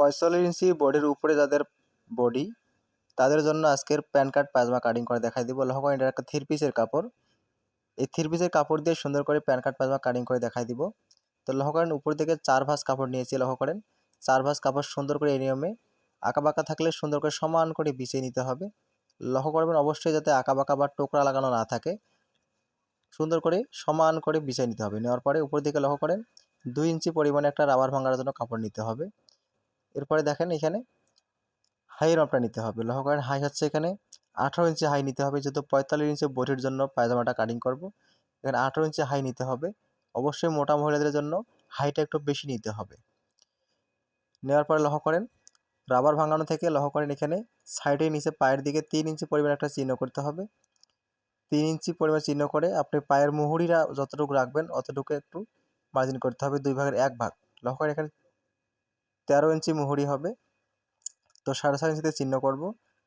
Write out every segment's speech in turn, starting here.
45 ইঞ্চি বডির উপরে যাদের বডি তাদের জন্য আজকের প্যান কাট পায়জামা কাটিং করে দেখাই দিব। লক্ষ্য করেন, এটা একটা 3 পিসের কাপড়। এই 3 পিসের কাপড় দিয়ে সুন্দর করে প্যান কাট পায়জামা কাটিং করে দেখাই দিব। তো লক্ষ্য করেন, উপর থেকে 4 ভাঁজ কাপড় নিয়েছি। লক্ষ্য করেন, 4 ভাঁজ কাপড় সুন্দর করে এই নিয়মে আঁকাবাঁকা থাকলে সুন্দর করে সমান করে বিছিয়ে নিতে হবে। লক্ষ্য করবেন অবশ্যই যাতে আঁকাবাঁকা বা টোকরা লাগানো না থাকে, সুন্দর করে সমান করে বিছিয়ে নিতে হবে। নেওয়ার পরে উপর দিকে লক্ষ্য করেন 2 ইঞ্চি পরিমাণে একটা রাবার ভাঙার জন্য কাপড় নিতে হবে। এরপরে দেখেন এখানে হাই মাপটা নিতে হবে। লক্ষ্য করেন, হাই হচ্ছে এখানে 18 ইঞ্চি হাই নিতে হবে, যেহেতু 45 ইঞ্চি বডির জন্য পায়জামাটা কাটিং করব। এখানে 18 ইঞ্চি হাই নিতে হবে। অবশ্যই মোটা মহিলাদের জন্য হাইটা একটু বেশি নিতে হবে। নেওয়ার পরে লক্ষ্য করেন, রাবার ভাঙানো থেকে লক্ষ্য করেন এখানে সাইডে নিচে পায়ের দিকে 3 ইঞ্চি পরিমাণ একটা চিহ্ন করতে হবে। 3 ইঞ্চি পরিমাণ চিহ্ন করে আপনি পায়ের মুহুরিরা যতটুকু রাখবেন অতটুকু একটু মার্জিন করতে হবে, 2 ভাগের 1 ভাগ। লক্ষ্য করেন এখানে 13 ইঞ্চি মুহুরি হবে, তো 4.5 ইঞ্চিতে চিহ্ন করব।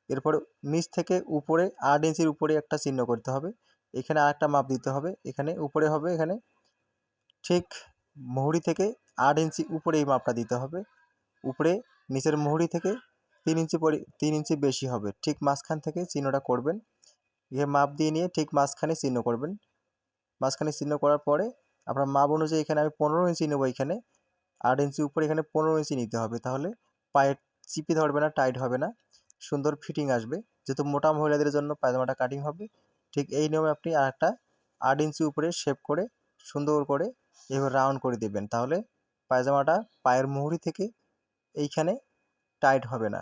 এরপরে নিচ থেকে উপরে 8 ইঞ্চির উপরে একটা চিহ্ন করতে হবে। এখানে আরেকটা মাপ দিতে হবে, এখানে উপরে হবে, এখানে ঠিক মুহুরি থেকে 8 ইঞ্চি উপরে এই মাপটা দিতে হবে। উপরে নিচের মুহুরি থেকে 3 ইঞ্চি বেশি হবে, ঠিক মাঝখান থেকে চিহ্নটা করবেন। এ মাপ দিয়ে নিয়ে ঠিক মাঝখানে চিহ্ন করবেন। মাঝখানে চিহ্ন করার পরে আপনার মাপ অনুযায়ী এখানে আমি 15 ইঞ্চি নেব। এখানে 8 ইঞ্চি উপরে এখানে 15 ইঞ্চি নিতে হবে, তাহলে পায়ে চিপে ধরবে না, টাইট হবে না, সুন্দর ফিটিং আসবে। যেহেতু মোটা মহিলাদের জন্য পায়জামাটা কাটিং হবে, ঠিক এই নিয়মে আপনি আরেকটা 8 ইঞ্চি উপরে শেপ করে সুন্দর করে এভাবে রাউন্ড করে দেবেন, তাহলে পায়জামাটা পায়ের মুহুরি থেকে এইখানে টাইট হবে না।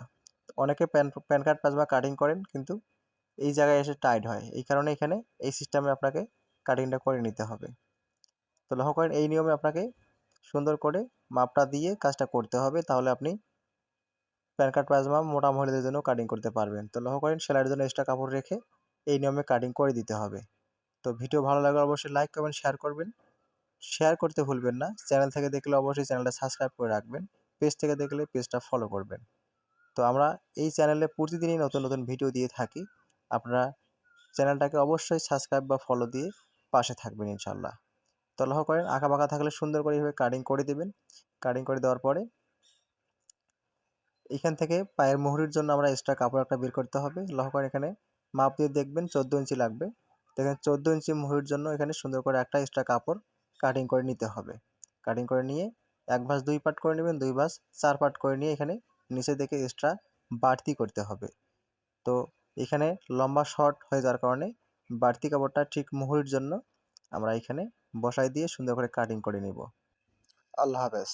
অনেকে প্যান কাট পায়জামা কাটিং করেন কিন্তু এই জায়গায় এসে টাইট হয়, এই কারণে এখানে এই সিস্টেমে আপনাকে কাটিংটা করে নিতে হবে। তো লক্ষ্য করেন, এই নিয়মে আপনাকে সুন্দর করে মাপটা দিয়ে কাজটা করতে হবে, তাহলে আপনি প্যান কাট পায়জামা মোটা মহিলাদের জন্য কাটিং করতে পারবেন। তো লক্ষ্য করেন, সেলাইয়ের জন্য এক্সট্রা কাপড় রেখে এই নিয়মে কাটিং করে দিতে হবে। তো ভিডিও ভালো লাগলে অবশ্যই লাইক কমেন্ট শেয়ার করবেন। শেয়ার করতে ভুলবেন না। চ্যানেল থেকে দেখলে অবশ্যই চ্যানেলটা সাবস্ক্রাইব করে রাখবেন। পেজ থেকে দেখলে পেজটা ফলো করবেন। তো আমরা এই চ্যানেলে প্রতিদিনই নতুন নতুন ভিডিও দিয়ে থাকি। আপনারা চ্যানেলটাকে অবশ্যই সাবস্ক্রাইব বা ফলো দিয়ে পাশে থাকবেন ইনশাল্লাহ। তো লক্ষ্য করেন, আঁকাবাঁকা থাকলে সুন্দর করে এইভাবে কাটিং করে দেবেন। কাটিং করে দেওয়ার পরে এখান থেকে পায়ের মুহুরির জন্য আমরা এক্সট্রা কাপড় একটা বের করতে হবে। লক্ষ্য করেন, এখানে মাপ দিয়ে দেখবেন 14 ইঞ্চি লাগবে। দেখেন 14 ইঞ্চি মুহুরির জন্য এখানে সুন্দর করে একটা এক্সট্রা কাপড় কাটিং করে নিতে হবে। কাটিং করে নিয়ে 1 ভাঁজ 2 পার্ট করে নেবেন, 2 ভাঁজ 4 পার্ট করে নিয়ে এখানে নিচে থেকে এক্সট্রা বাড়তি করতে হবে। তো এখানে লম্বা শর্ট হয়ে যাওয়ার কারণে বাড়তি কাপড়টা ঠিক মুহুরির জন্য আমরা এখানে বসাই দিয়ে সুন্দর করে কাটিং করে নিব। আল্লাহ হাফেজ।